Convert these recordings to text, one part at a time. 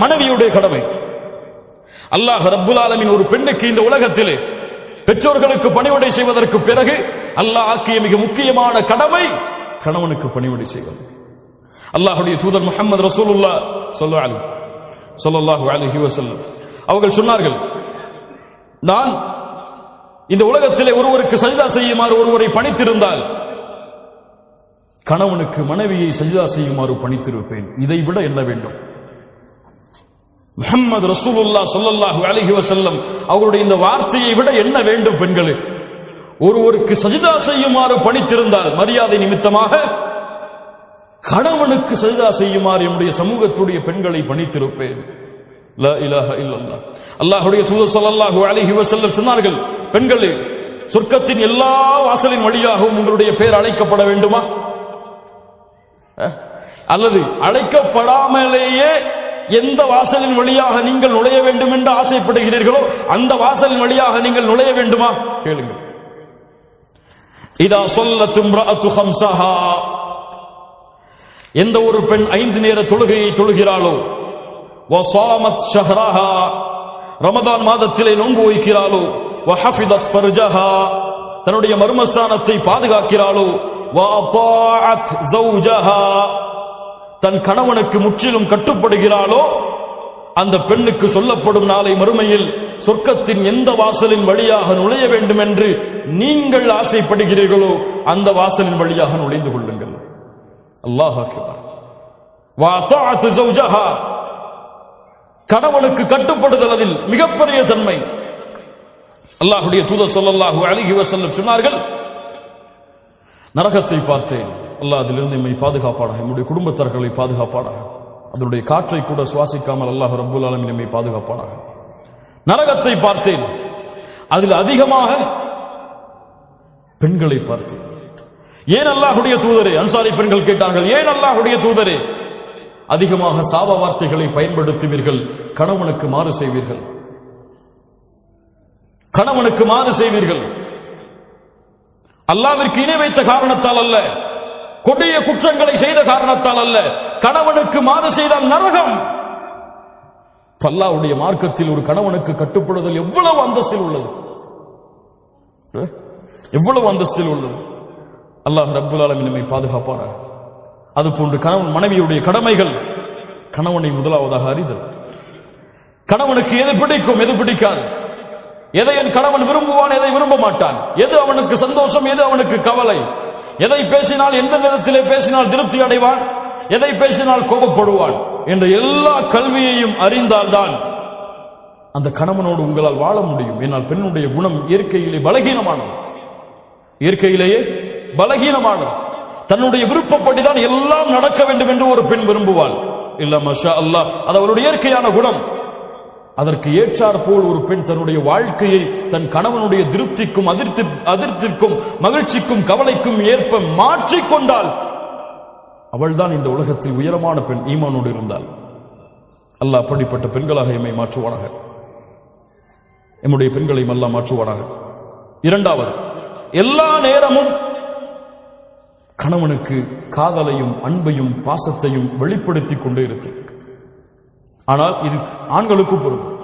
மனைவியுடைய கடமை. அல்லாஹ் ரப்புல் ஆலமீன் ஒரு பெண்ணுக்கு இந்த உலகத்திலே பெற்றோர்களுக்கு பணிவிடை செய்வதற்கு பிறகு அல்லாஹ் ஆக்கிய மிக முக்கியமான கடமை கணவனுக்கு பணிவிடை செய்வது. அல்லாஹ்வுடைய தூதர் முஹம்மது ரசூலுல்லாஹ் ஸல்லல்லாஹு அலைஹி வஸல்லம் அவர்கள் சொன்னார்கள், நான் இந்த உலகத்திலே ஒருவருக்கு சஜ்தா செய்யுமாறு ஒருவரை பணித்திருந்தால் கணவனுக்கு மனைவியை சஜ்தா செய்யுமாறு பணித்திருப்பேன். இதை விட என்ன வேண்டும்? முஹம்மது ரசூலுல்லாஹ் ஸல்லல்லாஹு அலைஹி வஸல்லம் அவருடைய இந்த வார்த்தையை விட என்ன வேண்டும்? பெண்களே, ஒருவருக்கு சஜ்தா செய்யுமாறு பணித்திருந்தால் மரியாதை நிமித்தமாக கணவனுக்கு சஜ்தா செய்யுமாறு என்னுடைய சமூகத்துடைய பெண்களை பணித்திருப்பேன். லா இலாஹ இல்லல்லாஹ். அல்லாஹ்வுடைய தூதர் ஸல்லல்லாஹு அலைஹி வஸல்லம் சொன்னார்கள், பெண்களே, சொர்க்கத்தின் எல்லா வாசலின் வழியாகவும் உங்களுடைய பெயர் அழைக்கப்பட வேண்டுமா? அல்லது அழைக்கப்படாமலேயே எந்த வாசலின் வழியாக நீங்கள் நுழைய வேண்டும் என்று ஆசைப்படுகிறீர்களோ அந்த வாசலின் வழியாக நீங்கள் நுழைய வேண்டுமா? கேளுங்கள். இதா ஸல்லத் இம்ரஅத்து ஹம்ஸஹா, எந்த ஒரு பெண் 5 நேர தொழுகையை தொழுகிறாளோ, வஸாமத் ஷஹ்ரஹா, ரமதான் மாதத்திலே நோன்பு வைக்கிறாளோ, வஹஃபிதத் ஃபர்ஜஹா, தன்னுடைய மர்மஸ்தானத்தை பாதுகாக்கிறாளோ, வஅதாஅத் ஸௌஜஹா, தன் கணவனுக்கு முற்றிலும் கட்டுப்படுகிறாளோ, அந்த பெண்ணுக்கு சொல்லப்படும் நாளை மறுமையில் சொர்க்கத்தின் எந்த வாசலின் வழியாக நுழைய வேண்டும் என்று நீங்கள் ஆசைப்படுகிறீர்களோ அந்த வாசலின் வழியாக நுழைந்து கொள்ளுங்கள். அல்லாஹ் அக்பர். வஅதாஅத் ஸௌஜஹா, கணவனுக்கு கட்டுப்படுதல் அதில் மிகப்பெரிய தன்மை. அல்லாஹ்வுடைய தூதர் ஸல்லல்லாஹு அலைஹி வஸல்லம் சொன்னார்கள், நரகத்தை பார்த்தேன், அல்லாஹ் அதிலிருந்து நம்மை பாதுகாப்பானாக, நம்முடைய குடும்பத்தார்களை பாதுகாப்பானாக, அதனுடைய காற்றை கூட சுவாசிக்காமல் அல்லாஹ் ரப்புல் ஆலமீன் நம்மை பாதுகாப்பானாக. நரகத்தை பார்த்தேன், அதில் அதிகமாக பெண்களை பார்த்தேன். ஏன் அல்லாஹ்வுடைய தூதரே? அன்சாரி பெண்கள் கேட்டார்கள், ஏன் அல்லாஹ்வுடைய தூதரே அதிகமாக சாப வார்த்தைகளை பயன்படுத்துவீர்கள், கணவனுக்கு மாறு செய்வீர்கள், கணவனுக்கு மாறு செய்வீர்கள்? அல்லாஹ்விற்கு இணை வைத்த காரணத்தால் அல்ல, கொடிய குற்றங்களை செய்த காரணத்தால் அல்ல, கணவனுக்கு மாறு செய்தால் நரகம். அல்லாஹ்வுடைய மார்க்கத்தில் ஒரு கணவனுக்கு கட்டுப்படுதல் எவ்வளவு அந்தஸ்தில் உள்ளது, எவ்வளவு அந்தஸ்தில் உள்ளது. அல்லாஹ் ரப்புல் ஆலமீன் நம்மை பாதுகாப்பானாக. அதுபோன்று கணவன் மனைவியுடைய கடமைகள், கணவனை முதலாவதாக அறிதல். கணவனுக்கு எது பிடிக்கும், எது பிடிக்காது, எதை என் கணவன் விரும்புவான், எதை விரும்ப மாட்டான், எது அவனுக்கு சந்தோஷம், எது அவனுக்கு கவலை, எதை பேசினால் எந்த நேரத்திலே பேசினால் திருப்தி அடைவான், எதை பேசினால் கோபப்படுவான் என்ற எல்லா கல்வியையும் அறிந்தால்தான் அந்த கணவனோடு உங்களால் வாழ முடியும். ஏனால் பெண்ணுடைய குணம் இயற்கையிலே பலகீனமானது, இயற்கையிலேயே பலகீனமானது. தன்னுடைய விருப்பப்படிதான் எல்லாம் நடக்க வேண்டும் என்று ஒரு பெண் விரும்புவாள். இல்ல மாஷா அல்லாஹ், அது அவருடைய இயற்கையான குணம். அதற்கு ஏற்றார் போல் ஒரு பெண் தன்னுடைய வாழ்க்கையை தன் கணவனுடைய திருப்திக்கும் அதிர்ப்திக்கும் மகிழ்ச்சிக்கும் கவலைக்கும் ஏற்ப மாற்றிக்கொண்டால் அவள்தான் இந்த உலகத்தில் உயரமான பெண், ஈமானோடு இருந்தால். அல்லாஹ் அப்படிப்பட்ட பெண்களாக எம்மை மாற்றுவானாக, எம்முடைய பெண்களையும் அல்லாஹ் மாற்றுவானாக. இரண்டாவது, எல்லா நேரமும் கணவனுக்கு காதலையும் அன்பையும் பாசத்தையும் வெளிப்படுத்திக் கொண்டே இருக்கு. ஆனால் இது ஆண்களுக்கும் பொருந்தும்.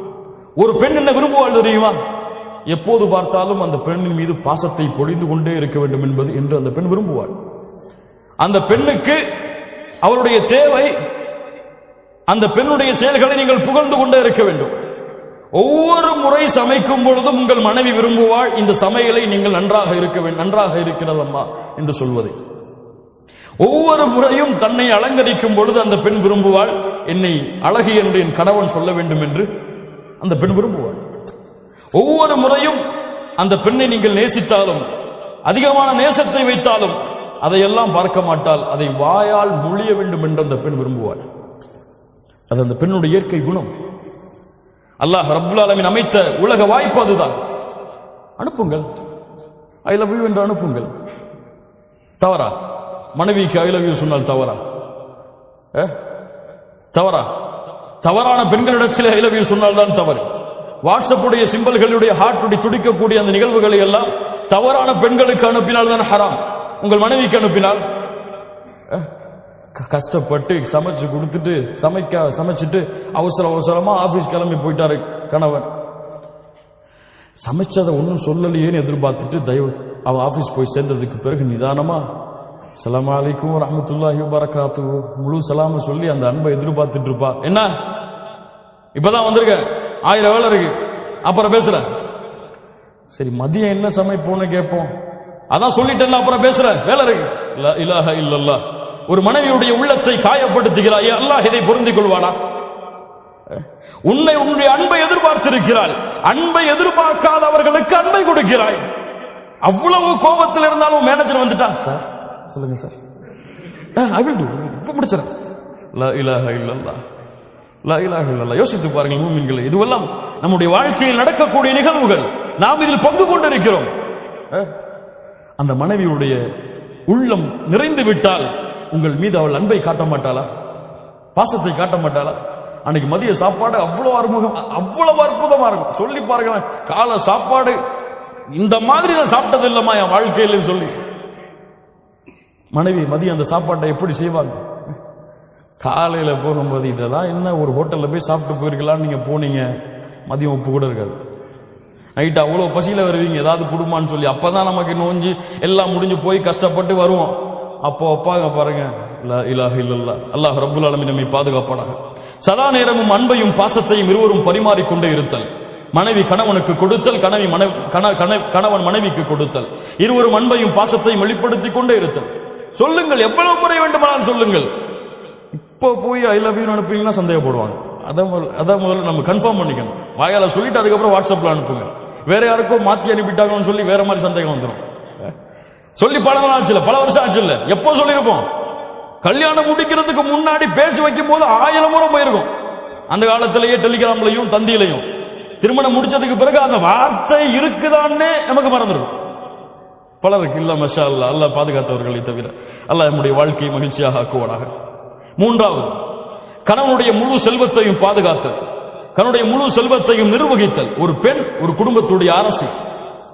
ஒரு பெண் என்ன விரும்புவாள் தெரியுமா? எப்போது பார்த்தாலும் அந்த பெண்ணின் மீது பாசத்தை பொழிந்து கொண்டே இருக்க வேண்டும் என்பது என்று அந்த பெண் விரும்புவாள். அந்த பெண்ணுக்கு அவருடைய தேவை, அந்த பெண்ணுடைய செயல்களை நீங்கள் புகழ்ந்து கொண்டே இருக்க வேண்டும். ஒவ்வொரு முறை சமைக்கும் பொழுதும் உங்கள் மனைவி விரும்புவாள், இந்த சமையலை நீங்கள் நன்றாக இருக்க வேண்டும், நன்றாக இருக்கிறதம்மா என்று சொல்வதை. ஒவ்வொரு முறையும் தன்னை அலங்கரிக்கும் பொழுது அந்த பெண் விரும்புவாள், என்னை அழகு என்று என் கணவன் சொல்ல வேண்டும் என்று அந்த பெண் விரும்புவாள். ஒவ்வொரு முறையும் அந்த பெண்ணை நீங்கள் நேசித்தாலும், அதிகமான நேசத்தை வைத்தாலும் அதையெல்லாம் பார்க்க மாட்டாள், அதை வாயால் மொழிய வேண்டும் என்று அந்த பெண் விரும்புவாள். அது அந்த பெண்ணுடைய இயற்கை குணம். அல்லாஹ் ரப்புல் ஆலமீன் அமைத்த உலக வாய்ப்பு அதுதான். அனுப்புங்கள், ஐ லவ் யூ என்று அனுப்புங்கள். தவறா? மனைவிக்கு ஐ லவ் யூ சொன்னால் தவறா? தவறா? தவறான பெண்களிடத்தில் ஐ லவ் யூ சொன்னால் தான் தவறு. வாட்ஸ்அப்புடைய சிம்பல்களுடைய ஹார்ட்டுடைய துடிக்கக்கூடிய அந்த நிகழ்வுகளை எல்லாம் தவறான பெண்களுக்கு அனுப்பினால் தான் ஹராம். உங்கள் மனைவிக்கு அனுப்பினால் கஷ்டப்பட்டு சமைச்சு கொடுத்துட்டு சமைச்சிட்டு அவசரமா ஆபீஸ் கிளம்பி போயிட்டாரு கணவன். சமைச்சதை ஒன்றும் சொல்லலையேன்னு எதிர்பார்த்துட்டு அவன் ஆபீஸ் போய் சேர்ந்ததுக்கு பிறகு நிதானமா அஸ்ஸலாமு அலைக்கும் வரஹ்மத்துல்லாஹி வபரகாத்துஹு முழு சலாம சொல்லி அந்த அன்பை எதிர்பார்த்துட்டு இருப்பா. என்ன இப்பதான் வந்திருக்க, 1000 வேலை இருக்கு, அப்புறம் பேசுற. சரி மதியம் என்ன சமைப்போன்னு கேட்போம். அதான் சொல்லிட்டேன், அப்புறம் பேசுற, வேலை இருக்கு. லா இலாஹ இல்லல்லாஹ். ஒரு மனைவியுடைய உள்ளத்தை காயப்படுத்துகிறாய், அல்லாஹ் இதை பொருந்திக் கொள்வானா? உன்னுடைய அன்பை எதிர்பார்த்திருக்கிறாள், அன்பை எதிர்பார்க்காதவர்களுக்கு அன்பை கொடுக்கிறாய். அவ்வளவு கோபத்தில் இருந்தாலும் மேனேஜர் வந்துட்டா, சார் சொல்லுங்க சார், ஐ வில் டு, இப்ப முடிச்சிடறேன். லா இலாஹ இல்லல்லாஹ், லா இலாஹ இல்லல்லாஹ். யோசித்து பாருங்கள் மூமின்களே, இதுவெல்லாம் நம்முடைய வாழ்க்கையில் நடக்கக்கூடிய நிகழ்வுகள். நாம் இதில் பங்கு கொண்டிருக்கிறோம். அந்த மனைவியுடைய உள்ளம் நிறைந்து விட்டால் உங்கள் மீது அவள் அன்பை காட்ட மாட்டாளா, பாசத்தை காட்ட மாட்டாளா? அன்னைக்கு மதிய சாப்பாடு அவ்வளவு அற்புதமா இருக்கும். சொல்லி பாருங்க, காலை சாப்பாடு இந்த மாதிரி நான் சாப்பிட்டது இல்லம்மா என் வாழ்க்கையில சொல்லி மனைவி மதியம் அந்த சாப்பாட்டை எப்படி செய்வாங்க? காலையில போகும்போது இதெல்லாம் என்ன, ஒரு ஹோட்டல்ல போய் சாப்பிட்டு போயிருக்கலாம், நீங்க போனீங்க, மதியம் உப்பு கூட இருக்காது. நைட்டு அவ்வளவு பசியில வருவீங்க, ஏதாவது குடும்பம்னு சொல்லி. அப்பதான் நமக்கு நோஞ்சி எல்லாம் முடிஞ்சு போய் கஷ்டப்பட்டு வருவோம். அப்போ அப்பாங்க பாருங்க, லா இலாஹ இல்லல்லாஹ். அல்லாஹ் ரப்புல் ஆலமீன் நம்மை பாதுகாப்பானாக. சதா நேரமும் அன்பையும் பாசத்தையும் இருவரும் பரிமாறிக்கொண்டே இருத்தல். மனைவி கணவனுக்கு கொடுத்தல், கணவன் மனைவிக்கு கொடுத்தல். இருவரும் அன்பையும் பாசத்தையும் வெளிப்படுத்திக் கொண்டே இருத்தல். சொல்லுங்கள், எவ்வளவு முறை வேண்டுமானாலும் சொல்லுங்கள். இப்போ போய் ஐ லவ் யூ அனுப்புவீங்கன்னா சந்தேகப்படுவாங்க. அதான் முதல்ல நம்ம கன்ஃபார்ம் பண்ணிக்கணும். வாயால சொல்லிட்டு அதுக்கப்புறம் வாட்ஸ்அப்ல அனுப்புங்க. வேற யாருக்கும் மாத்தி அனுப்பிட்டாங்கன்னு சொல்லி வேற மாதிரி சந்தேகம் வந்துடும். சொல்லி பல நாள் ஆச்சு, பல வருஷம் ஆச்சு இல்ல, எப்போ சொல்லியிருப்போம்? கல்யாணம் முடிக்கிறதுக்கு முன்னாடி பேசி வைக்கும் போது 1000 முறை போயிருக்கும். அந்த காலத்திலேயே டெலிகிராம்லையும் தந்தியிலையும். திருமணம் முடிச்சதுக்கு பிறகு அந்த வார்த்தை இருக்குதான்னே நமக்கு மறந்துடும். பலருக்கு இல்ல. மஷா அல்லாஹ், அல்லாஹ் பாதுகாத்தவர்களை தவிர. அல்லாஹ் நம்முடைய வாழ்க்கையை மகிழ்ச்சியாக ஆக்குவானாக. மூன்றாவது, கணவனுடைய முழு செல்வத்தையும் பாதுகாத்தல், கணவனுடைய முழு செல்வத்தையும் நிர்வகித்தல். ஒரு பெண் ஒரு குடும்பத்துடைய அரசி,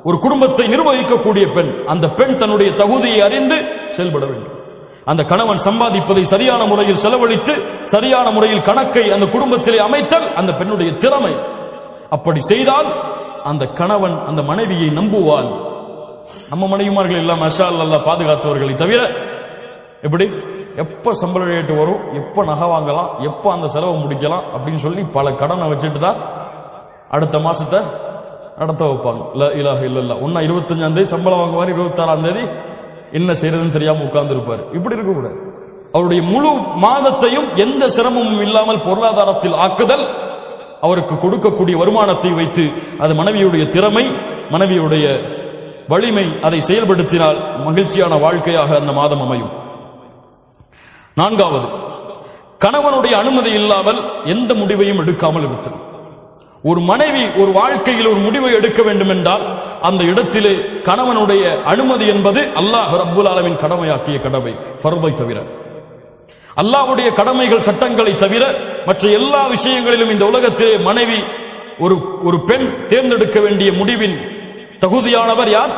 ஒரு குடும்பத்தை நிர்வகிக்கக்கூடிய பெண். அந்த பெண் தன்னுடைய தகுதியை அறிந்து செயல்பட வேண்டும். அந்த கணவன் சம்பாதிப்பதை சரியான முறையில் செலவழித்து சரியான முறையில் கணக்கை அந்த குடும்பத்திலே அமைத்தல் அந்த பெண்ணுடைய திறமை. அப்படி செய்தால் அந்த கணவன் அந்த மனைவியை நம்புவான். நம்ம மனைவிமார்கள் எல்லாம் மஷா அல்லாஹ் பாதுகாத்தவர்களை தவிர எப்படி எப்ப சம்பள ரேட்டு வரும், எப்ப நகை வாங்கலாம், எப்ப அந்த செலவை முடிக்கலாம் அப்படின்னு சொல்லி பல கடனை வச்சுட்டு தான் அடுத்த மாசத்தை நடத்த வைப்பாங்க. லா இலாஹ இல்லல்லாஹ். 25ஆம் தேதி சம்பளம் வாங்குவார், 26ஆம் தேதி என்ன செய்யறதுன்னு தெரியாம உட்கார்ந்து இருப்பாரு. இப்படி இருக்கக்கூடாது. அவருடைய முழு மாதத்தையும் எந்த சிரமமும் இல்லாமல் பொருளாதாரத்தில் ஆக்குதல், அவருக்கு கொடுக்கக்கூடிய வருமானத்தை வைத்து அது மனைவியுடைய திறமை, மனைவியுடைய வலிமை, அதை செயல்படுத்தினால் மகிழ்ச்சியான வாழ்க்கையாக அந்த மாதம் அமையும். நான்காவது, கணவனுடைய அனுமதி இல்லாமல் எந்த முடிவையும் எடுக்காமல் இருத்தல். ஒரு மனைவி ஒரு வாழ்க்கையில் ஒரு முடிவை எடுக்க வேண்டும் என்றால் அந்த இடத்திலே கணவனுடைய அனுமதி என்பது அல்லாஹ் ரப்புல் ஆலமீன் கடமையாக்கிய கடமை, ஃபர்தை தவிர. அல்லாஹ்வுடைய கடமைகள் சட்டங்களை தவிர மற்ற எல்லா விஷயங்களிலும் இந்த உலகத்திலே மனைவி ஒரு பெண் தேர்ந்தெடுக்க வேண்டிய முடிவின் தகுதியானவர் யார்?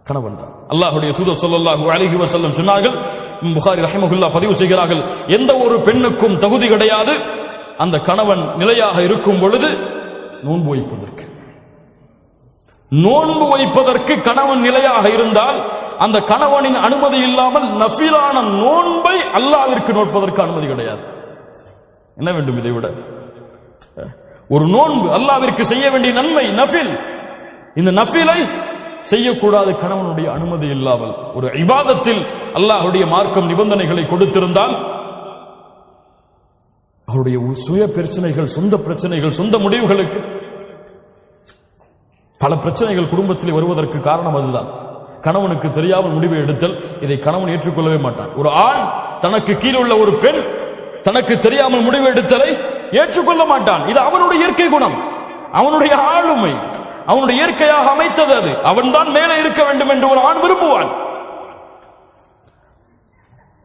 கணவன் தான். அல்லாஹ்வுடைய தூதர் ஸல்லல்லாஹு அலைஹி வஸல்லம் சொன்னார்கள், புகாரி ரஹிமஹுல்லாஹ் பதிவு செய்கிறார்கள், எந்த ஒரு பெண்ணுக்கும் தகுதி கிடையாது அந்த கணவன் நிலையாக இருக்கும் பொழுது நோன்பு வைப்பதற்கு. நோன்பு வைப்பதற்கு கணவன் நிலையாக இருந்தால் அந்த கணவனின் அனுமதி இல்லாமல் நஃபிலான நோன்பை அல்லாஹ்விற்கு நோற்பதற்கு அனுமதி கிடையாது. என்ன வேண்டும் இதை விட? ஒரு நோன்பு அல்லாஹ்விற்கு செய்ய வேண்டிய நன்மை நஃபில். இந்த நஃபிலை செய்யக்கூடாது கணவனுடைய அனுமதி இல்லாமல். ஒரு இபாதத்தில் அல்லாஹ்வுடைய மார்க்கம் நிபந்தனைகளை கொடுத்திருந்தால் அவருடைய சுய பிரச்சனைகள், சொந்த பிரச்சனைகள், சொந்த முடிவுகளுக்கு பல பிரச்சனைகள் குடும்பத்தில் வருவதற்கு காரணம் அதுதான். கணவனுக்கு தெரியாமல் முடிவை எடுத்தல், இதை கணவன் ஏற்றுக்கொள்ளவே மாட்டான். ஒரு ஆண் தனக்கு கீழே உள்ள ஒரு பெண் தனக்கு தெரியாமல் முடிவு எடுத்தலை ஏற்றுக்கொள்ள மாட்டான். இது அவனுடைய இயற்கை குணம், அவனுடைய ஆளுமை, அவனுடைய இயற்கையாக அமைத்தது அது. அவன் தான் மேலே இருக்க வேண்டும் என்று ஒரு ஆண் விரும்புவான்.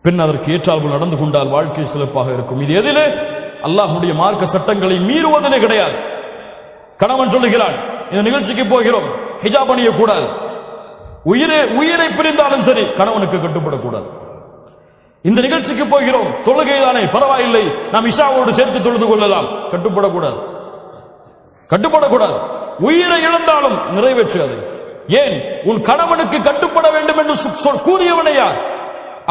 பெண் அதற்கு ஏற்றால் நடந்து கொண்டால் வாழ்க்கை சிறப்பாக இருக்கும். இது எதிலே? அல்லாஹ்வுடைய மார்க்க சட்டங்களை மீறுவதிலே கிடையாது. கணவன் சொல்லுகிறான், இந்த நிகழ்ச்சிக்கு போகிறோம், ஹிஜாப் அணியக்கூடாது. உயிரை பிரிந்தாலும் சரி கணவனுக்கு கட்டுப்படக்கூடாது. இந்த நிகழ்ச்சிக்கு போகிறோம், தொழுகைதானே பரவாயில்லை, நாம் இஷாவோடு சேர்த்து தொழுது கொள்ளலாம். கட்டுப்படக்கூடாது. உயிரை இழந்தாலும் நிறைவேற்று அதை. ஏன்? உன் கணவனுக்கு கட்டுப்பட வேண்டும் என்று கூறியவனை யார்?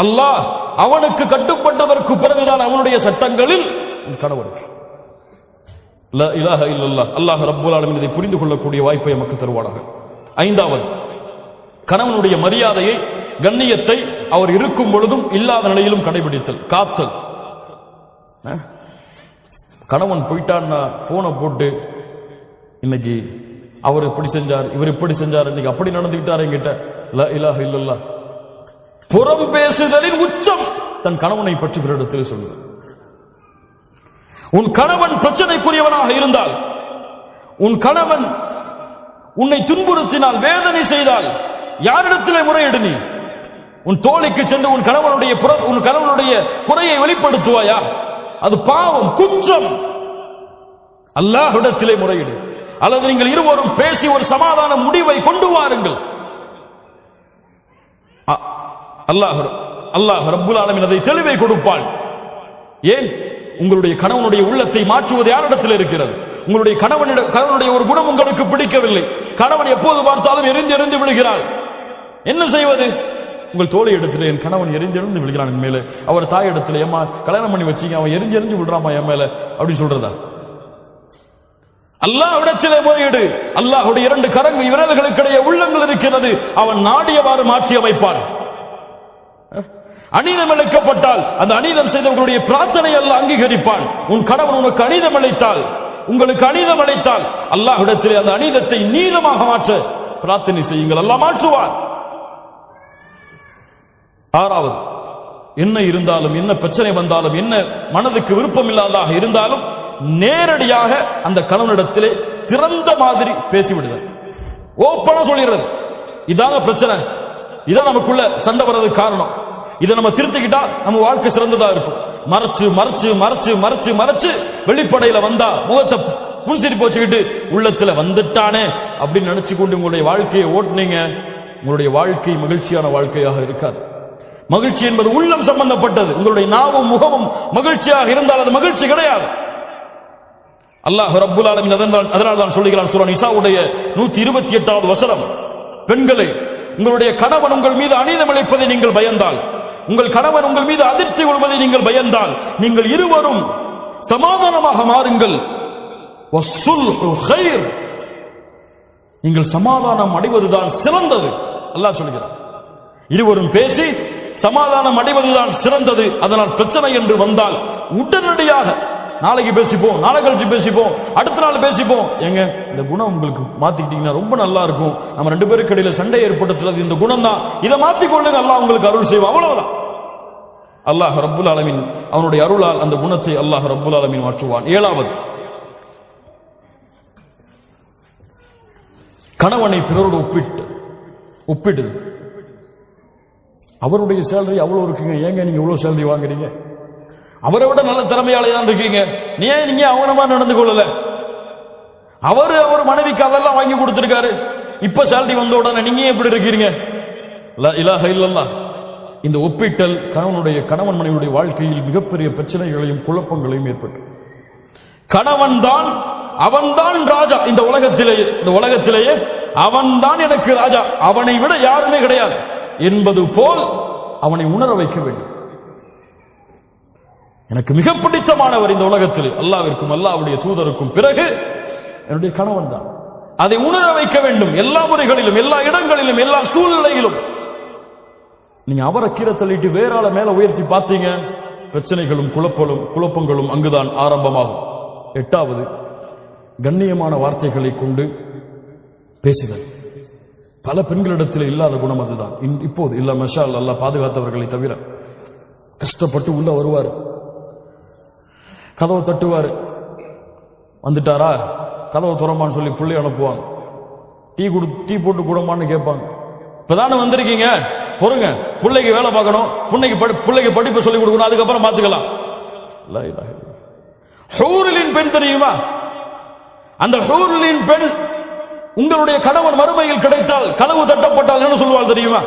அல்லாஹ். அவனுக்கு கட்டுப்பட்டதற்கு பிறகுதான் அவனுடைய சட்டங்களில் உன் கணவனுக்கு. லா இலாஹ இல்லல்லாஹ். அல்லாஹ் ரப்பல் ஆலமீன் இதை புரிந்து கொள்ளக்கூடிய வாய்ப்பை நமக்கு தருவானாக. ஐந்தாவது, கணவனுடைய மரியாதையை, கண்ணியத்தை அவர் இருக்கும் பொழுதும் இல்லாத நிலையிலும் கடைபிடித்தல், காத்தல். கணவன் போயிட்டான்னா போனை போட்டு இன்னைக்கு அவர் இப்படி செஞ்சார், இவர் இப்படி செஞ்சார், இன்னைக்கு அப்படி நடந்துகிட்டார் என்கிட்ட. லா இலாஹ இல்லல்லாஹ். புறம் பேசுதலின் உச்சம் தன் கணவனை பற்றி பிறரிடத்தில் சொல்லுது. உன் கணவன் பிரச்சனைக்குரியவனாக இருந்தால், உன் கணவன் உன்னை துன்புறுத்தினால், வேதனை செய்தால், யாரிடத்திலே முறையிடு? நீ உன் தோழிக்கு சென்று உன் கணவனுடைய குறையை வெளிப்படுத்துவாயா? அது பாவம், குற்றம். அல்லாஹ்விடத்திலே முறையிடு. அல்லது நீங்கள் இருவரும் பேசி ஒரு சமாதான முடிவை கொண்டு வாருங்கள். அல்லாஹ் ரப்புல் ஆலமீன் அதை தெளிவை கொடுப்பான். ஏன்? உங்களுடைய கணவனுடைய உள்ளத்தை மாற்றுவது யாரிடத்தில் இருக்கிறது? உங்களுடைய கணவனுடைய ஒரு குணம் உங்களுக்கு பிடிக்கவில்லை, கணவன் எப்போது பார்த்தாலும் எரிந்து விழுகிறாள், என்ன செய்வது? உங்கள் தோழி இடத்துல என் கணவன் எரிந்து விழுகிறான் என் மேல, அவர் தாய் இடத்துல ஏமா கல்யாணம் பண்ணி வச்சீங்க, அவன் எரிஞ்சு விடுறாமா என் மேல அப்படின்னு சொல்றதா? அல்லாஹ்விடத்திலே முறையீடு. அல்லாஹ்வுடைய 2 விரல்களுக்கிடையே உள்ளங்கள் இருக்கிறது, அவன் நாடியவாறு மாற்றி அமைப்பான். அநீதம் இழைக்கப்பட்டால் அந்த அநீதம் செய்தவர்களுடைய பிரார்த்தனை அல்லாஹ் அங்கீகரிப்பான். உன் கணவன் உனக்கு அநீதம் இழைத்தால், உங்களுக்கு அநீதம் இழைத்தால், அல்லாஹ்விடத்திலே அந்த அநீதத்தை நீதமாக மாற்ற பிரார்த்தனை செய்யுங்கள், அல்லாஹ் மாற்றுவார். ஆறாவது, என்ன இருந்தாலும், என்ன பிரச்சனை வந்தாலும், என்ன மனதுக்கு விருப்பம் இல்லாததாக இருந்தாலும் நேரடியாக அந்த கணவனிடத்திலே திறந்த மாதிரி பேசிவிடுதல், ஓப்பனா சொல்லிடுறது. இதாங்க பிரச்சனை, இதான் நமக்குள்ள சண்டை வர்றதுக்கு காரணம், இதை நம்ம திருத்திக்கிட்டா நம்ம வாழ்க்கை சிறந்ததா இருக்கும். மறைச்சு மறைச்சு மறைச்சு மறைச்சு மறைச்சு வெளிப்படையில வந்தா முகத்தை புன்சிரிப்பு வச்சுக்கிட்டு உள்ளத்துல வந்துட்டானே அப்படின்னு நினைச்சு கொண்டு உங்களுடைய வாழ்க்கையை ஓட்டுனீங்க, உங்களுடைய வாழ்க்கை மகிழ்ச்சியான வாழ்க்கையாக இருக்காது. மகிழ்ச்சி என்பது உள்ளம் சம்பந்தப்பட்டது. உங்களுடைய நாவும் முகமும் மகிழ்ச்சியாக இருந்தால் அது மகிழ்ச்சி கிடையாது. அல்லாஹ் ரப்புல் ஆலமீன் அதனால் தான் சொல்லுகிறான் சூரா நிசாவுடைய 128வது வசனம், பெண்களே, உங்களுடைய கணவன் உங்கள் மீது அநீதம் இழைப்பதை நீங்கள் பயந்தால், உங்கள் கணவன் உங்கள் மீது அதிர்ச்சி கொள்வதை நீங்கள் பயந்தால், நீங்கள் இருவரும் சமாதானமாக மாறுங்கள். நீங்கள் சமாதானம் அடைவதுதான் சிறந்தது. அல்லாஹ் சொல்கிறார், இருவரும் பேசி சமாதானம் அடைவதுதான் சிறந்தது. அதனால் பிரச்சனை என்று வந்தால் உடனடியாக நாளைக்கு பேசிப்போம், நாளை கழிச்சு பேசிப்போம், அடுத்த நாள் பேசிப்போம். எங்க இந்த குணம் உங்களுக்கு மாத்திக்கிட்டீங்கன்னா ரொம்ப நல்லா இருக்கும். நம்ம 2 பேருக்கு இடையில சண்டை ஏற்படுத்துறது இந்த குணம் தான், இதை மாத்திக்கொள்ளுங்க, அல்லாஹ் உங்களுக்கு அருள் செய்வோம். அவ்வளவுதான். அல்லாஹ் ரப்புல் ஆலமீன் அவனுடைய அருளால் அந்த குணத்தை அல்லாஹ் ரப்புல் ஆலமீன் மாற்றுவான். 7வது, கணவனை பிறரோடு ஒப்பிடுது. அவருடைய சேலரி அவ்வளவு இருக்குங்க, ஏங்க நீங்க இவ்வளவு சேலரி வாங்குறீங்க? அவரை விட நல்ல திறமையாளி தான் இருக்கீங்க, நீங்க அவனமா நடந்து கொள்ளல? அவர் மனைவிக்கு அதெல்லாம் வாங்கி கொடுத்திருக்காரு, இப்ப சேலரி வந்த உடனே நீங்க எப்படி இருக்கீங்க? லா இலாஹ இல்லல்லாஹ். இந்த ஒப்பிட்டல் கணவன் மனைவியுடைய வாழ்க்கையில் மிகப்பெரிய பிரச்சனைகளையும் குழப்பங்களையும் ஏற்பட்டு, அவன்தான் ராஜா இந்த உலகத்திலேயே அவன்தான் எனக்கு ராஜா, அவனை விட யாருமே கிடையாது என்பது போல் அவனை உணர வைக்க வேண்டும். எனக்கு மிக பிடித்தமானவர் இந்த உலகத்தில் அல்லாஹ்விற்கும் அல்லாஹ்வுடைய தூதருக்கும் பிறகு என்னுடைய கணவன் தான். அதை உணர வைக்க வேண்டும் எல்லா முறைகளிலும், எல்லா இடங்களிலும், எல்லா சூழ்நிலையிலும். நீங்க அவரை கீழே தள்ளிட்டு வேற ஆளை மேல உயர்த்தி பார்த்தீங்க, பிரச்சனைகளும் குழப்பங்களும் அங்குதான் ஆரம்பமாகும். 8வது, கண்ணியமான வார்த்தைகளை கொண்டு பேசுதல். பல பெண்களிடத்தில் இல்லாத குணம் அதுதான். இப்போது இல்ல, மஷா அல்லாஹ் பாதுகாத்தவர்களை தவிர. கஷ்டப்பட்டு உள்ள வருவார், கதவை தட்டுவார், வந்துட்டாரா கதவை துறமான்னு சொல்லி புள்ளி அனுப்புவாங்க, டீ போட்டு கூடமான்னு கேட்பாங்க. இப்பதானே வந்திருக்கீங்க, பொறுங்க, பிள்ளைக்கு வேலை பார்க்கணும், பிள்ளைக்கு படிப்பு சொல்லி கொடுக்கணும், அதுக்கப்புறம் பார்த்துக்கலாம். ஹூரிலின் பெண் தெரியுமா? அந்த ஹூரிலின் பெண் உங்களுடைய கணவன் மறுமையில் கிடைத்தால், கதவு தட்டப்பட்டால் என்ன சொல்வாள் தெரியுமா?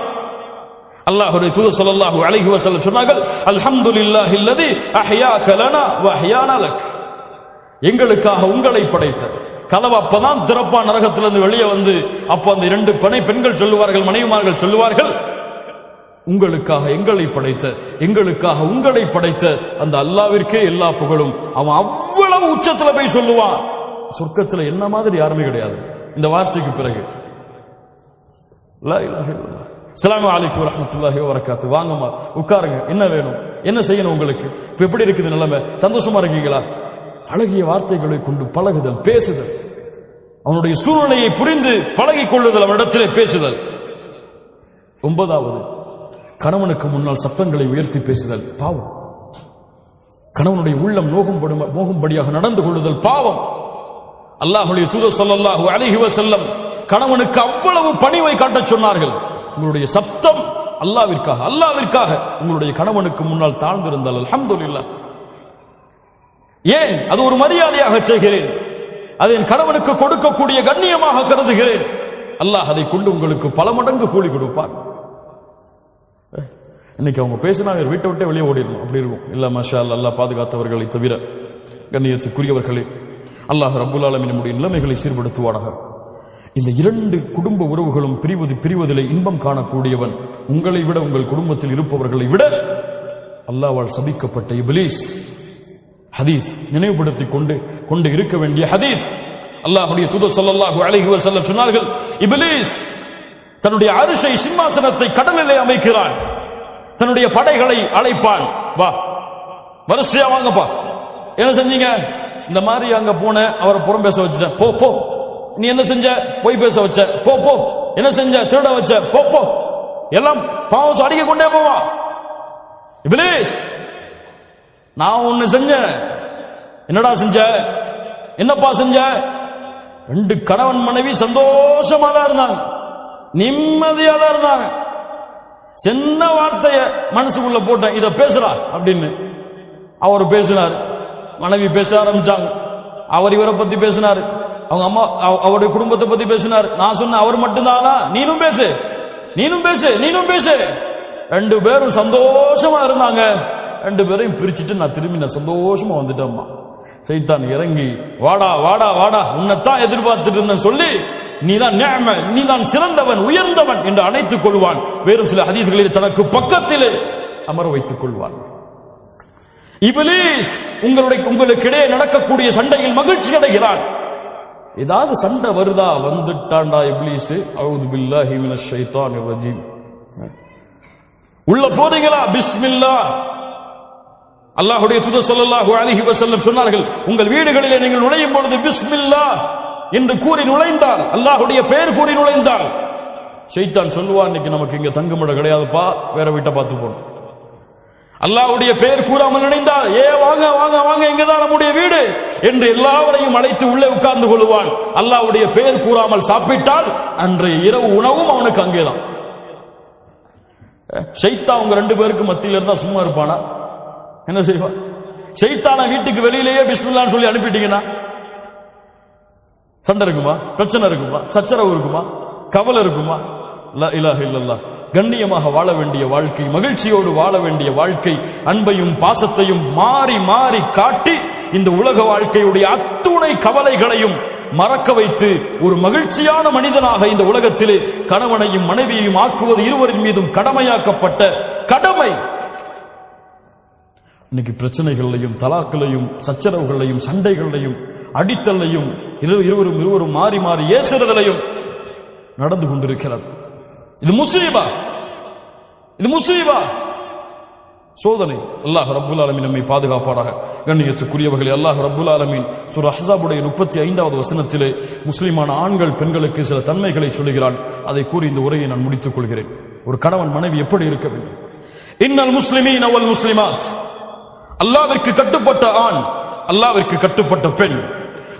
அல்லாஹ்வுடைய தூதர் ஸல்லல்லாஹு அலைஹி வஸல்லம் சொன்னார்கள், அல்ஹம்துலில்லாஹில்லதி அஹ்யாக லனா வ அஹ்யானா லக். எங்களுக்காக உங்களை படைத்த கதவு அப்பதான் திறப்பான் நரகத்திலிருந்து வெளியே வந்து, அப்ப அந்த 2 பெண்கள் சொல்லுவார்கள், மனைவிமார்கள் சொல்லுவார்கள், உங்களுக்காக எங்களை படைத்த, எங்களுக்காக உங்களை படைத்த அந்த அல்லாஹ்விற்கே எல்லா புகழும். அவன் அவ்வளவு உச்சத்துல போய் சொல்லுவான். சொர்க்கத்துல என்ன மாதிரி யாருமே கிடையாது இந்த வார்த்தைக்கு பிறகு. லா இலாஹ இல்லல்லாஹ். அஸ்ஸலாமு அலைக்கும் வரஹ்மத்துல்லாஹி வபரகாத்துஹு. வாங்கம்மா உட்காருங்க, என்ன வேணும், என்ன செய்யணும் உங்களுக்கு, இப்ப எப்படி இருக்குது நிலைமை, சந்தோஷமா இருக்கீங்களா? அழகிய வார்த்தைகளை கொண்டு பழகுதல், பேசுதல், அவனுடைய சூழ்நிலையை புரிந்து பழகிக் கொள்ளுதல், அவனிடத்திலே பேசுதல். 9வது, கணவனுக்கு முன்னால் சப்தங்களை உயர்த்தி பேசுதல் பாவம். கணவனுடைய உள்ளம் நோகும்படியாக நடந்து கொள்ளுதல் பாவம். அல்லாஹ்வுடைய தூதர் ஸல்லல்லாஹு அலைஹி வஸல்லம் கணவனுக்கு அவ்வளவு பணிவை காட்டச் சொன்னார்கள். உங்களுடைய சப்தம் அல்லாஹ்விற்காக உங்களுடைய கணவனுக்கு முன்னால் தாழ்ந்திருந்தால் அல்ஹம்துலில்லாஹ். ஏன்? அது ஒரு மரியாதையாக செய்கிறேன், அதை என் கணவனுக்கு கொடுக்கக்கூடிய கண்ணியமாக கருதுகிறேன். அல்லாஹ் அதை கொண்டு உங்களுக்கு பல மடங்கு கூலி கொடுப்பான். இன்னைக்கு அவங்க பேசினா வீட்டை விட்டே வெளியே ஓடிடும், அப்படி இருக்கும். இல்ல மாஷா அல்லாஹ், அல்லாஹ் பாதுகாத்தவர்களை தவிர கண்ணியத்துக்குரியவர்களே, அல்லாஹ் ரப்புல் ஆலமீன் நம்முடைய நிலைமைகளை சீர்படுத்துவானாக. இந்த 2 குடும்ப உறவுகளும் பிரிவதிலே இன்பம் காணக்கூடியவன் உங்களை விட, உங்கள் குடும்பத்தில் இருப்பவர்களை விட அல்லாஹ்வால் சபிக்கப்பட்ட இப்லீஸ். ஹதீஸ் நினைவுபடுத்திக் கொண்டு இருக்க வேண்டிய ஹதீஸ். அல்லாஹ்வுடைய தூதர் ஸல்லல்லாஹு அலைஹி வஸல்லம் சொன்னார்கள், இப்லீஸ் தன்னுடைய அரிசை சிம்மாசனத்தை கடலிலே அமைக்கிறான், தன்னுடைய படைகளை அழைப்பான், வா வரிசையா வாங்கப்பா. என்ன செஞ்சீங்க? இந்த மாதிரி அங்க போன, அவரை புறம் பேச வச்சுட்டேன், போ போ. நீ என்ன செஞ்ச? போய் பேச வச்ச, போ போ. என்ன செஞ்ச? திருட வச்ச, போ போ. எல்லாம் பாவம் அடிக்க கொண்டே போவா. இப்லீஸ், நான் ஒண்ணு செஞ்சேன். என்னடா செஞ்ச? என்னப்பா செஞ்ச? 2 கணவன் மனைவி சந்தோஷமா தான் இருந்தாங்க, நிம்மதியா தான் இருந்தாங்க. சின்ன வார்த்தைய மனசுக்குள்ள போட்டேன், இத பேசுறா அப்படின்னு. அவர் பேசினார், மனைவி பேச ஆரம்பிச்சாங்க. அவர் இவரை பத்தி பேசினார், அவங்க அம்மா அவருடைய குடும்பத்தை பத்தி பேசினார். நான் சொன்ன, அவர் மட்டும்தானா? நீனும் பேசு, நீனும் பேசு, நீனும் பேசு. 2 பேரும் சந்தோஷமா இருந்தாங்க. 2 பேரையும் பிரிச்சுட்டு நான் திரும்பி சந்தோஷமா வந்துட்டேம்மா. சைத்தான் இறங்கி, வாடா வாடா வாடா, உன்னைத்தான் எதிர்பார்த்துட்டு இருந்தேன் சொல்லி, நீதான் நிஅம, நீதான் சிறந்தவன், உயர்ந்தவன் என்று அணைத்துக் கொள்வான். வேறும் சில ஹதீஸ்களில் தனக்கு பக்கத்திலே அமர வைத்துக் கொள்வான். இப்லீஸ் உங்களுக்கிடையே நடக்கக்கூடிய சண்டையில் மகிழ்ச்சி அடைகிறான். ஏதாவது சண்டை வருதா, வந்துட்டான்டா இப்லீஸ், அஊது பில்லாஹி மினஷ் ஷைத்தானிர் ரஜீம். உள்ள போறீங்களா, பிஸ்மில்லாஹ். அல்லாஹ்வுடைய தூதர் ஸல்லல்லாஹு அலைஹி வஸல்லம் சொன்னார்கள், உங்கள் வீடுகளிலே நீங்கள் நுழையும் பொழுது பிஸ்மில்லாஹ் என்று கூறி நுழைந்தால், அல்லாஹ்வுடைய பெயர் கூறி நுழைந்தால், ஷைத்தான் சொல்லுவான், இன்னைக்கு நமக்கு இங்க தங்குமிடம் கிடையாதுப்பா, வேற வீட்டை பார்த்து போகணும். அல்லாஹ்வுடைய பெயர் கூறாமல் நினைந்தால், வாங்க வாங்க வாங்க, இங்கதான் நம்முடைய வீடு என்று எல்லாவரையும் அழைத்து உள்ளே உட்கார்ந்து கொள்வான். அல்லாஹ்வுடைய பெயர் கூறாமல் சாப்பிட்டால் அன்றைய இரவு உணவும் அவனுக்கு அங்கேதான். ஷைத்தான் உங்க 2 பேருக்கு மத்தியில இருந்தா சும்மா இருப்பானா? என்ன செய்வான்? ஷைத்தான வீட்டுக்கு வெளியிலேயே பிஸ்மில்லாஹ்னு சொல்லி அனுப்பிட்டீங்கன்னா சண்டை இருக்குமா? பிரச்சனை இருக்குமா? சச்சரவு இருக்குமா? கவலை இருக்குமா? லா இலாஹ இல்லல்லாஹ். கண்ணியமாக வாழ வேண்டிய வாழ்க்கை, மகிழ்ச்சியோடு வாழ வேண்டிய வாழ்க்கை, அன்பையும் பாசத்தையும் மாறி மாறி காட்டி இந்த உலக வாழ்க்கையுடைய அத்துணை கவலைகளையும் மறக்க வைத்து ஒரு மகிழ்ச்சியான மனிதனாக இந்த உலகத்திலே கணவனையும் மனைவியையும் ஆக்குவது இருவரின் மீதும் கடமையாக்கப்பட்ட கடமை. இன்னைக்கு பிரச்சனைகளையும், தலாக்களையும், சச்சரவுகளையும், சண்டைகளையும், அடித்தலையும், இருவரும் மாறி மாறி ஏசுறதிலையும் நடந்து கொண்டிருக்கிறது. இது முஸீபா, இது முஸீபா, சோதனை. அல்லாஹ் ரப்புல் ஆலமீன் நம்மை பாதுகாப்பாராக. கண்ணியத்துக்குரியவர்களே, அல்லாஹ் ரப்புல் ஆலமீன் சூரா அஹ்ஸாபுடைய 35வது வசனத்திலே முஸ்லிமான ஆண்கள் பெண்களுக்கு சில தன்மைகளை சொல்லுகிறான். அதை கூறி இந்த உரையை நான் முடித்துக் கொள்கிறேன். ஒரு கணவன் மனைவி எப்படி இருக்க வேண்டும்? இன்னல் முஸ்லிமீன வல் முஸ்லிமாத், அல்லாஹ்விற்கு கட்டுப்பட்ட ஆண், அல்லாஹ்விற்கு கட்டுப்பட்ட பெண்.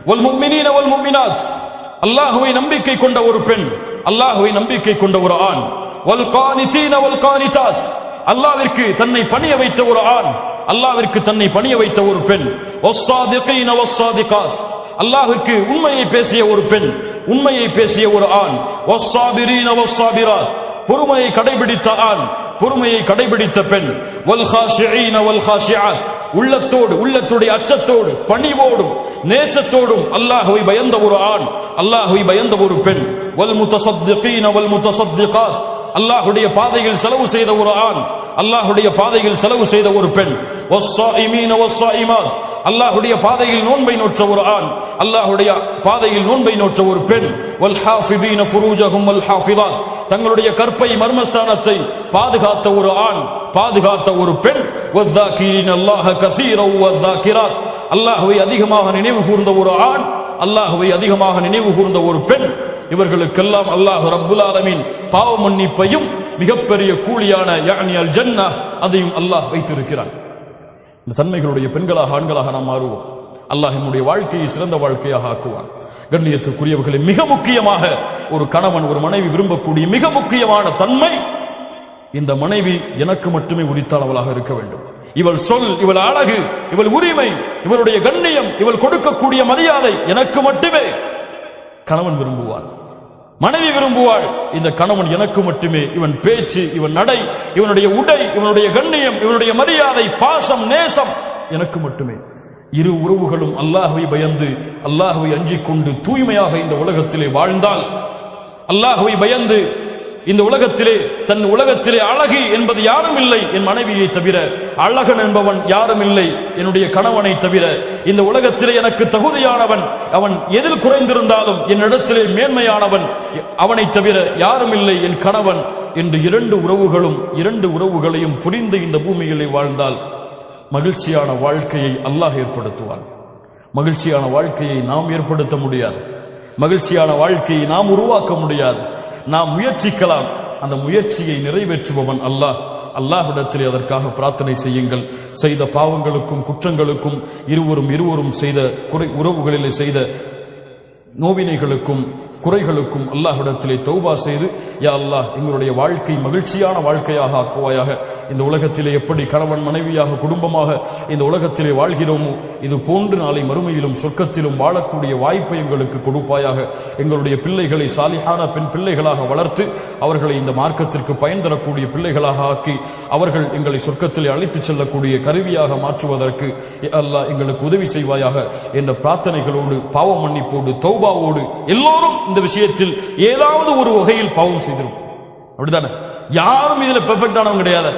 வல் முஃமினீன வல் முஃமினாத், அல்லாஹ்வை நம்பிக்கை கொண்ட ஒரு பெண், அல்லாஹ்வை நம்பிக்கை கொண்ட ஒரு ஆண். வல் கானிதீன வல் கானிதாத், அல்லாஹ்விற்கு தன்னை பணிய வைத்த ஒரு ஆண், அல்லாஹ்விற்கு தன்னை பணிய வைத்த ஒரு பெண். வஸ்ஸாதிகீன வஸ்ஸாதிகாத், அல்லாஹ்விற்கு உண்மையை பேசிய ஒரு பெண், உண்மையை பேசிய ஒரு ஆண். வஸ்ஸாபிரீன வஸ்ஸாபிராத், பொறுமையை கடைபிடித்த ஆண். பொறுமையை கடைபிடித்த பெண். வல் காஷிஈன வல் காஷிஆத், உள்ளத்தோடு உள்ளத்துடைய அச்சத்தோடு பணிவோடும் நேசத்தோடும் அல்லாஹ்வை பயந்த ஒரு ஆண், அல்லாஹ்வை பயந்த ஒரு பெண். வல் முத்தஸத்திகீன வல் முத்தஸத்திகாத், அல்லாஹ்வுடைய பாதையில் செலவு செய்த ஒரு ஆண், அல்லாஹ்வுடைய பாதையில் செலவு செய்த ஒரு பெண். வஸ்ஸாயிமீன வஸ்ஸாயிமாத், அல்லாஹ்வுடைய பாதையில் நோன்பை நோற்ற ஒரு ஆண், அல்லாஹ்வுடைய பாதையில் நோன்பை நோற்ற ஒரு பெண். வல் ஹாஃபிதீன ஃபுரூஜஹும் வல் ஹாஃபிதாத், தங்களுடைய கற்பை மர்மஸ்தானத்தை பாதுகாத்த ஒரு ஆண், பாதுகாத்த ஒரு பெண். வஸ்ஸாகிரீன அல்லாஹ கஸீரன் வஸ்ஸாகிராத், அல்லாஹ்வை அதிகமாக நினைவு கூர்ந்த ஒரு ஆண், அல்லாஹ்வை அதிகமாக நினைவு கூர்ந்த ஒரு பெண். இவர்களுக்கெல்லாம் அல்லாஹ் ரப்புல் ஆலமீன் பாவ மன்னிப்பையும் மிகப்பெரிய கூலியான யானி அல் ஜன்னா அதையும் அல்லாஹ் வைத்திருக்கிறான். இந்த தன்மைகளுடைய பெண்களாக ஆண்களாக நாம் மாறுவோம். அல்லாஹ் நம்முடைய வாழ்க்கையை சிறந்த வாழ்க்கையாக ஆக்குவான். கண்ணியத்துக்குரியவர்களே, மிக முக்கியமாக ஒரு கணவன் ஒரு மனைவி விரும்பக்கூடிய மிக முக்கியமான தன்மை, இந்த மனைவி எனக்கு மட்டுமே உரித்தானவளாக இருக்க வேண்டும். இவள் சொல், இவள் அழகு, இவள் உரிமை, இவளுடைய கண்ணியம், இவள் கொடுக்கக்கூடிய மரியாதை எனக்கு மட்டுமே கணவன் விரும்புவான், மனைவி விரும்புவாள். இந்த கணவன் எனக்கு மட்டுமே, இவன் பேச்சு, இவன் நடை, இவனுடைய உடை, இவனுடைய கண்ணியம், இவனுடைய மரியாதை, பாசம், நேசம் எனக்கு மட்டுமே. இரு உறவுகளும் அல்லாஹ்வை பயந்து அல்லாஹ்வை அஞ்சிக் கொண்டு தூய்மையாக இந்த உலகத்திலே வாழ்ந்தால், அல்லாஹ்வை பயந்து இந்த உலகத்திலே தன் உலகத்திலே அழகு என்பது யாரும் இல்லை என் மனைவியை தவிர, அழகன் என்பவன் யாரும் இல்லை என்னுடைய கணவனை தவிர, இந்த உலகத்திலே எனக்கு தகுதியானவன் அவன் எதில் குறைந்திருந்தாலும் என்னிடத்திலே மேன்மையானவன் அவனை தவிர யாரும் இல்லை என் கணவன் என்று இரண்டு உறவுகளையும் புரிந்து இந்த பூமியிலே வாழ்ந்தால் மகிழ்ச்சியான வாழ்க்கையை அல்லாஹ் ஏற்படுத்துவான். மகிழ்ச்சியான வாழ்க்கையை நாம் ஏற்படுத்த முடியாது, மகிழ்ச்சியான வாழ்க்கையை நாம் உருவாக்க முடியாது. நாம் முயற்சிக்கலாம், அந்த முயற்சியை நிறைவேற்றுபவன் அல்லாஹ். அல்லாஹ்விடத்திலே அதற்காக பிரார்த்தனை செய்யுங்கள். செய்த பாவங்களுக்கும் குற்றங்களுக்கும் இருவரும் செய்த உறவுகளிலே செய்த நோவினைகளுக்கும் குறைகளுக்கும் அல்லாஹ்விடத்திலே தௌபா செய்து, யா அல்லாஹ் எங்களுடைய வாழ்க்கை மகிழ்ச்சியான வாழ்க்கையாக ஆக்குவாயாக. இந்த உலகத்திலே எப்படி கணவன் மனைவியாக குடும்பமாக இந்த உலகத்திலே வாழ்கிறோமோ இது போன்று நாளை மறுமையிலும் சொர்க்கத்திலும் வாழக்கூடிய வாய்ப்பை எங்களுக்கு கொடுப்பாயாக. எங்களுடைய பிள்ளைகளை சாலிஹான பெண் பிள்ளைகளாக வளர்த்து அவர்களை இந்த மார்க்கத்திற்கு பயன் தரக்கூடிய பிள்ளைகளாக ஆக்கி அவர்கள் எங்களை சொர்க்கத்திலே அழைத்துச் செல்லக்கூடிய கருவியாக மாற்றுவதற்கு அல்லாஹ் எங்களுக்கு உதவி செய்வாயாக என்ற பிரார்த்தனைகளோடு, பாவ மன்னிப்போடு, தௌபாவோடு, எல்லோரும் இந்த விஷயத்தில் ஏதாவது ஒரு வகையில் பாவம் செய்திருக்கும். அப்படித்தானே? யாரும் இதுல பெர்ஃபெக்ட் ஆனவங்க கிடையாது,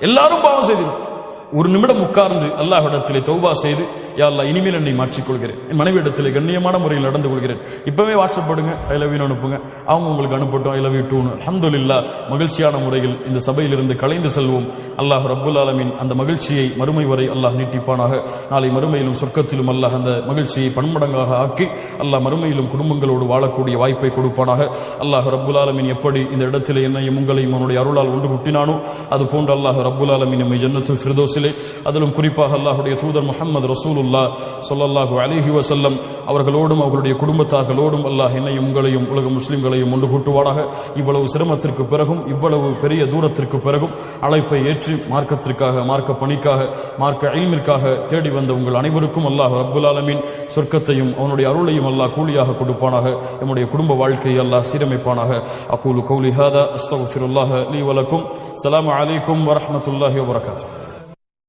எல்லாரும் பாவம் செய்திருக்கும். ஒரு நிமிடம் உட்கார்ந்து அல்லாஹ்விடத்திலே தௌபா செய்து, யா அல்லாஹ் இனிமேல் என்னை மாற்றிக்கொள்கிறேன், என் மனைவி இடத்திலே கண்ணியமான முறையில் நடந்து கொள்கிறேன். இப்பவே வாட்ஸ்அப் போடுங்க, ஐ லவ் யூ அனுப்புங்க, அவங்க உங்களுக்கு அனுப்பட்டும், ஐ லவ் யூ டூ. அல்ஹம்துலில்லாஹ், மகிழ்ச்சியான முறையில் இந்த சபையிலிருந்து கலைந்து செல்வோம். அல்லாஹ் ரப்புல் ஆலமீன் அந்த மகிழ்ச்சியை மறுமை வரை அல்லாஹ் நீட்டிப்பானாக. நாளை மறுமையிலும் சொர்க்கத்திலும் அல்லாஹ் அந்த மகிழ்ச்சியை பன்மடங்காக ஆக்கி அல்லாஹ் மறுமையிலும் குடும்பங்களோடு வாழக்கூடிய வாய்ப்பை கொடுப்பானாக. அல்லாஹ் ரப்புல் ஆலமீன் எப்படி இந்த இடத்திலே என்னையும் உங்களையும் அவனுடைய அருளால் ஒன்று குட்டினானோ அது போன்று அல்லாஹ் ரப்புல் ஆலமீன் நம்மை ஜன்னத்துல் ஃபிர்தௌஸிலே, அதிலும் குறிப்பாக அல்லாஹ்வுடைய தூதர் முஹம்மது ரசூலுல்லாஹ் ஸல்லல்லாஹு அலைஹி வஸல்லம் அவர்களோடும் அவர்களுடைய குடும்பத்தார்களோடும் அல்லாஹ் என்னையும் உங்களையும் உலக முஸ்லிம்களையும் ஒன்று கூட்டுவானாக. இவ்வளவு சிரமத்திற்கு பிறகும், இவ்வளவு பெரிய தூரத்திற்கு பிறகும் அழைப்பை ஏற்று மார்க்கத்திற்காக, மார்க்க பணிக்காக, மார்க்க இல்மிற்காக தேடி வந்த உங்கள் அனைவருக்கும் அல்லாஹ் ரப்புல் ஆலமீன் சொர்க்கத்தையும் அவனுடைய அருளையும் அல்லாஹ் கூலியாக கொடுப்பானாக. நம்முடைய குடும்ப வாழ்க்கையை அல்லாஹ் சீரமைப்பானாக. அகூலு கௌலி ஹாதா அஸ்தக்ஃபிருல்லாஹ லீ வலக்கும். ஸலாமு அலைக்கும் வரஹ்மத்துல்லாஹி வபரகாத்துஹு.